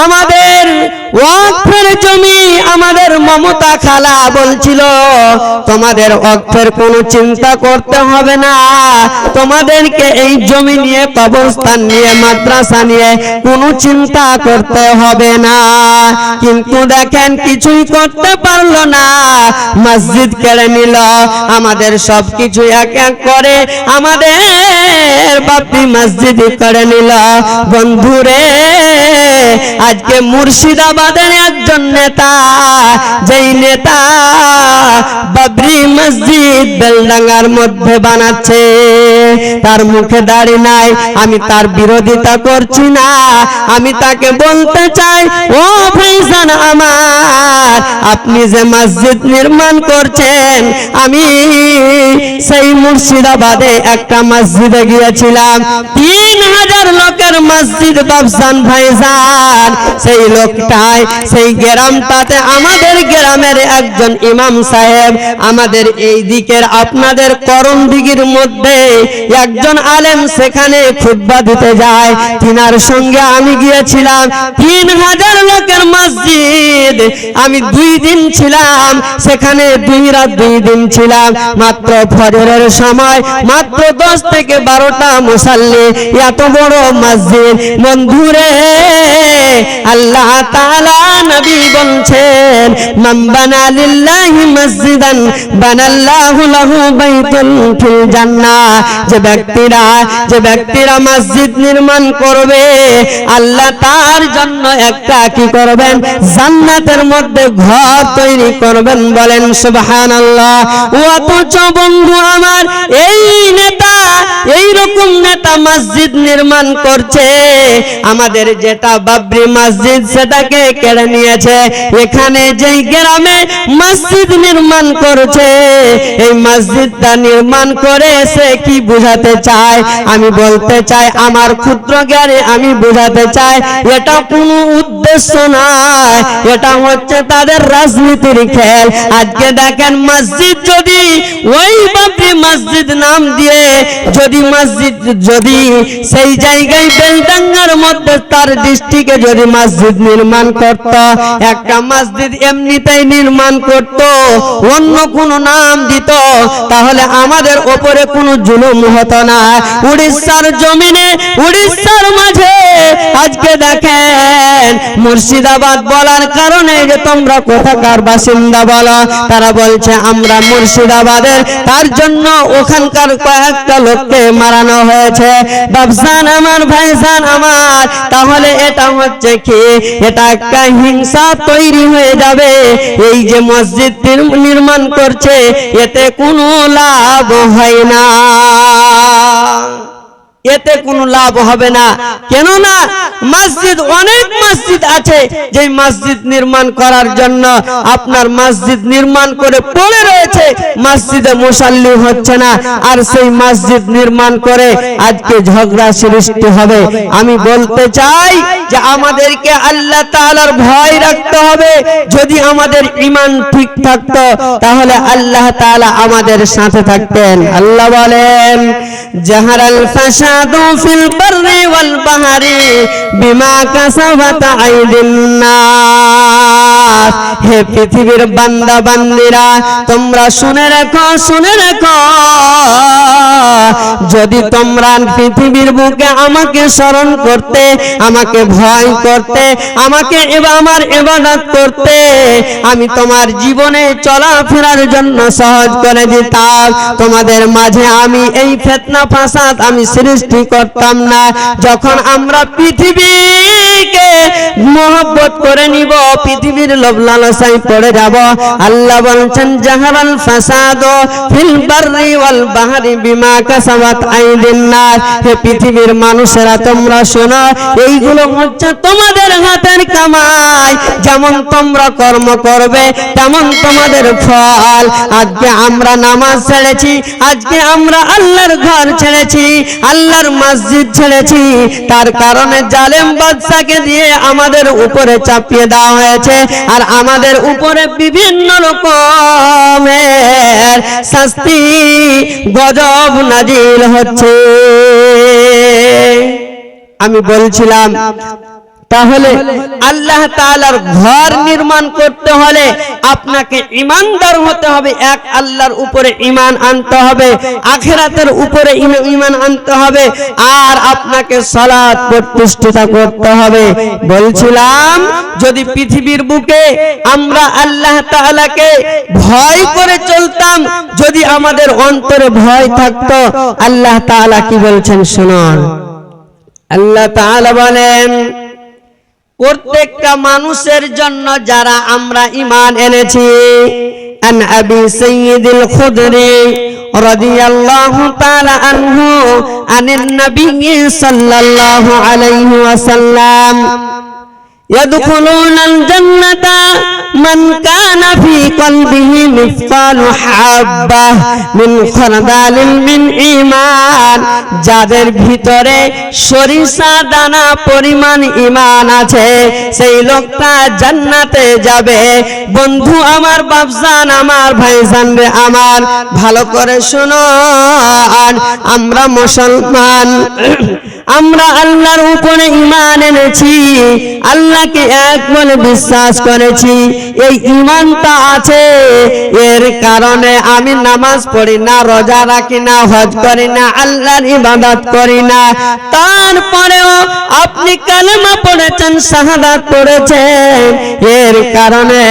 আমাদের ওয়াকফের জমি আমাদের মমতা খালা বলছিল তোমাদের ওয়াকফের কোনো চিন্তা করতে হবে না, তোমাদেরকে এই জমি নিয়ে কবরস্থান নিয়ে মাদ্রাসা নিয়ে কোনো চিন্তা করতে হবে না। কিন্তু দেখেন কিছুই করতে পারলো না, মসজিদ কেড়ে নিল, আমাদের সবকিছু এক এক করে আমাদের বাপি মসজিদ কেড়ে নিল। বন্ধুরে আজকে মুর্শিদাবাদের একজন নেতা, যেই নেতা বাবরি মসজিদ বেলডাঙ্গার মধ্যে বানাচ্ছে, তার মুখে দাড়ি নাই, আমি তার বিরোধিতা করছি না, আমি তাকে বলতে চাই ও ভাইজান আমার, আপনি যে মসজিদ নির্মাণ করছেন, আমি সেই মুর্শিদাবাদে একটা মসজিদে গিয়েছিলাম, 3000 লোকের মসজিদ বাবসান ভাইজান, সেই লোকটাই সেই গ্রামটাতে আমাদের গ্রামের একজন ইমাম সাহেব, আমাদের এই দিকের আপনাদের করণদিঘির মধ্যে একজন আলেম সেখানে খুতবা দিতে যায়, তিনার সঙ্গে আমি গিয়েছিলাম। 3000 লোকের মসজিদ, আমি 2 দিন ছিলাম সেখানে, 2 রাত 2 দিন ছিলাম। মাত্র ফজরের সময় মাত্র 10 থেকে 12টা মুসাল্লি, এত বড় মসজিদ। বন্ধুরে আল্লাহ তাআলা নবী বলছেন মান বানা লিল্লাহি মসজিদান বানাল্লাহু লাহু বাইতুন ফিল জান্নাহ, যে ব্যক্তিরা মসজিদ নির্মাণ করবে আল্লাহ তার জন্য একটা কি করবেন, জান্নাতের মধ্যে ঘর তৈরি করবেন। বলেন সুবহানাল্লাহ। অথচ বন্ধু আমার এই নেতা, এই রকম নেতা মসজিদ নির্মাণ করছে, আমাদের যেটা বাবরি মসজিদ সেটাকে কেড়ে নিয়েছে। এখানে যেই গ্রামে মসজিদ নির্মাণ করছে, এই মসজিদটা নির্মাণ করে সে কি বুঝাতে চায়, আমি বলতে চাই, আমার ক্ষুদ্র জ্ঞানে আমি বুঝাতে চাই, এটা কোনো উদ্দেশ্য নয়, এটা হচ্ছে তাদের রাজনীতির খেল। আজকে দেখেন মসজিদ যদি ওই বাবরি মসজিদ নাম দিয়ে যদি সেই জায়গায় বেলডাঙ্গার মধ্যে তার ডিস্ট্রিক্টে যদি মসজিদ নির্মাণ করত, একটা মসজিদ এমনিতেই নির্মাণ করত, অন্য কোনো নাম দিত, তাহলে আমাদের ওপরে কোনো জুলুম হতো না। উড়িষ্যার জমিনে, উড়িষ্যার মাঝে আজকে দেখেন মুর্শিদাবাদ বলার কারণে যে তোমরা কোথাকার বাসিন্দা বলো, তারা বলছে আমরা মুর্শিদাবাদের, তার জন্য ওখানকার কয়েকটা লোককে মারানো হয়েছে। বাবসান আমার, ভাইজান আমার, তাহলে এটা হচ্ছে কি, এটা একটা হিংসা তৈরি হয়ে যাবে। এই যে মসজিদ নির্মাণ করছে এতে কোনো লাভ হয় না, এতে কোনো লাভ হবে না। কেননা মসজিদ, অনেক মসজিদ আছে যে মসজিদ নির্মাণ করার জন্য আপনার মসজিদ নির্মাণ করে পড়ে রয়েছে, মসজিদে মুসাল্লি হচ্ছে না, আর সেই মসজিদ নির্মাণ করে আজকে ঝগড়া সৃষ্টি হবে। আমি বলতে চাই যে আমাদেরকে আল্লাহ তাআলার ভয় রাখতে হবে। যদি আমাদের ঈমান ঠিক থাকতো তাহলে আল্লাহ তাআলা আমাদের সাথে থাকতেন। আল্লাহ বলেন জাহারাল ফাসাদু ফিল বাররি ওয়াল বাহরি বিমা কাসাবাত আইদিন নাস। হে পৃথিবীর বান্দা বান্দিরা, তোমরা শুনে রাখো, শুনে রাখো, যদি তোমরা পৃথিবীর বুকে আমাকে স্মরণ করতে, আমাকে ভয় করতে, আমাকে আমার ইবাদত করতে, আমি তোমার জীবনে চলাফেরার জন্য সহজ করে দিতাম, তোমাদের মাঝে আমি এই ফিতনা ফাসাদ আমি সৃষ্টি করতাম না। যখন আমরা পৃথিবীকে মহব্বত করে নিব, পৃথিবীর লোভ লালসায় পড়ে যাব, আল্লাহ বলছেন জাহারাল ফাসাদ ফিল বাররি ওয়াল বাহরি বিমা কাসাবাত আইদিন নাস। হে পৃথিবীর মানুষেরা তোমরা শোনো, এইগুলো হচ্ছে তোমাদের হাতের কামাই, যেমন তোমরা কর্ম করবে তেমন তোমাদের ফল। আজকে আমরা নামাজ ছেড়েছি, আজকে আমরা আল্লাহর ঘর ছেড়েছি, আল্লাহর মসজিদ ছেড়েছি, তার কারণে জালেম বাদশাকে দিয়ে আমাদের উপরে চাপিয়ে দেওয়া হয়েছে, আর আমাদের উপরে বিভিন্ন রকমের শাস্তি গজব নাজিল হচ্ছে। আমি বলছিলাম তাহলে আল্লাহ তাআলার ঘর নির্মাণ করতে হলে আপনাকে ঈমানদার হতে হবে, এক আল্লাহর উপরে ঈমান আনতে হবে, আখিরাতের উপরে ঈমান আনতে হবে, আর আপনাকে সালাত প্রতিষ্ঠিত করতে হবে। বলছিলাম যদি পৃথিবীর বুকে আমরা আল্লাহ তাআলাকে ভয় করে চলতাম, যদি আমাদের অন্তরে ভয় থাকতো, আল্লাহ তাআলা কি বলছেন শুনুন। আল্লাহ তাআলা বলেন প্রত্যেকটা মানুষের জন্য যারা আমরা ঈমান এনেছি, আন আবি সাইয়্যিদুল খুদরি রাদিয়াল্লাহু তাআলা আনহু আনিন নবী সাল্লাল্লাহু আলাইহি ওয়াসাল্লাম ইয়াদখুলুনাল জান্নাতা মান কানা ফি কলবিহি মিসকালু হাব্বাহ মিন খারদালিন মিন ঈমান, যাদের ভিতরে সরিষা দানা পরিমাণ ঈমান আছে সেই লোকটা জান্নাতে যাবে। বন্ধু আমার, বাপজান আমার, ভাইজান রে আমার, ভালো করে শোনো। আমরা মুসলমান, আমরা আল্লাহর উপরে ঈমান এনেছি, আল্লাহকে এক বলে বিশ্বাস করেছি, এই ঈমানটা আছে, এর কারণে আমি নামাজ পড়ি না, রোজা রাখি না, হজ করি না, আল্লাহর ইবাদত করি না, তারপরেও আপনি কালেমা পড়েছেন, শাহাদাত পড়েছেন, এর কারণে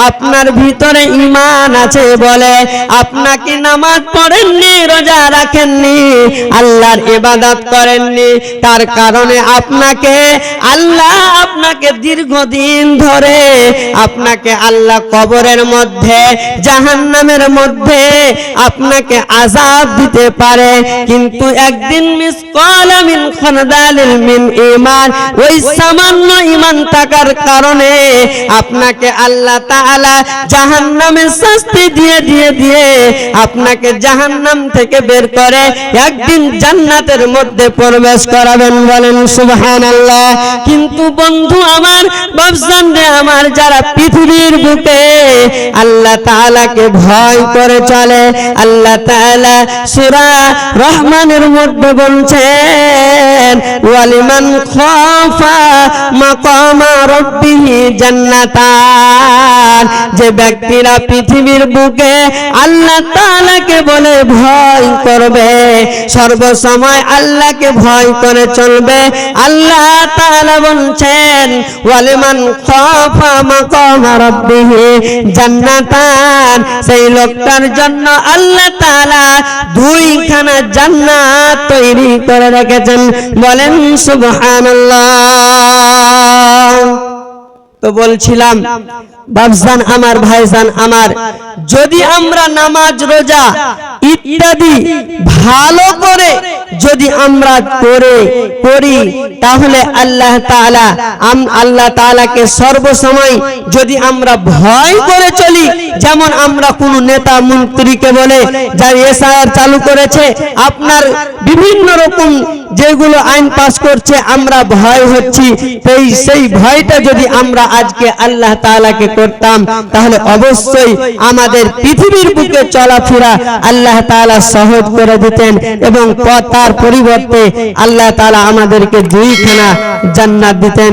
আপনার ভিতরে ঈমান আছে বলে আপনাকে নামাজ পড়েননি, রোজা রাখেননি, আল্লাহর ইবাদত করেননি, তার কারণে আপনাকে আল্লাহ আপনাকে দীর্ঘদিন ধরে আপনাকে আল্লাহ কবরের মধ্যে, জাহান্নামের মধ্যে আপনাকে আযাব দিতে পারে। কিন্তু একদিন মিসকাল মিন খারদালিল মিন ঈমান, ওই সামান্য ঈমান থাকার কারণে আপনাকে আল্লাহ তাআলা জাহান্নামের শাস্তি দিয়ে দিয়ে দিয়ে আপনাকে জাহান্নাম থেকে বের করে একদিন জান্নাতের মধ্যে প্রবেশ করাবেন। বলেন সুবহানাল্লাহ। কিন্তু বন্ধু আমার, বাপজান রে আমার, যারা পৃথিবীর বুকে আল্লাহ তাআলাকে ভয় করে চলে, আল্লাহ তাআলা সূরা রহমানের মধ্যে বলছেন ওয়ালিমান খাফা মাকামা রাব্বিহি জান্নাতান, যে ব্যক্তিরা পৃথিবীর বুকে আল্লাহ তাআলাকে বলে ভয় করবে, সর্বসময় আল্লাহকে ভয় করে চলবে, আল্লাহ তাআলা বলছেন ওয়ালিমান খাফা মাকামা রাব্বিহি জান্নাতান, সেই লোকটার জন্য আল্লাহ তাআলা দুইখানা জান্নাত তৈরি করে রেখেছেন। বলেন সুবহানাল্লাহ। তো বলছিলাম বাপজান আমার, ভাইজান আমার, যদি আমরা নামাজ, রোজা ইত্যাদি ভালো করে যদি আমরা করি, তাহলে আল্লাহ তাআলাকে সর্বসময় যদি আমরা ভয় করে চলি, যেমন আমরা কোন নেতা মন্ত্রীকে বলে যার এসআইআর চালু করেছে, আপনার বিভিন্ন রকম যেগুলো আইন পাস করছে, আমরা ভয় হচ্ছি, সেই ভয়টা যদি আমরা আজকে আল্লাহ তাআলাকে করতাম, তাহলে অবশ্যই আমাদের পৃথিবীর বুকে চলাফেরা আল্লাহ তাআলা সহজ করে দিতেন, এবং তার পরিবর্তে আল্লাহ তাআলা আমাদেরকে দুইখানা জান্নাত দিতেন।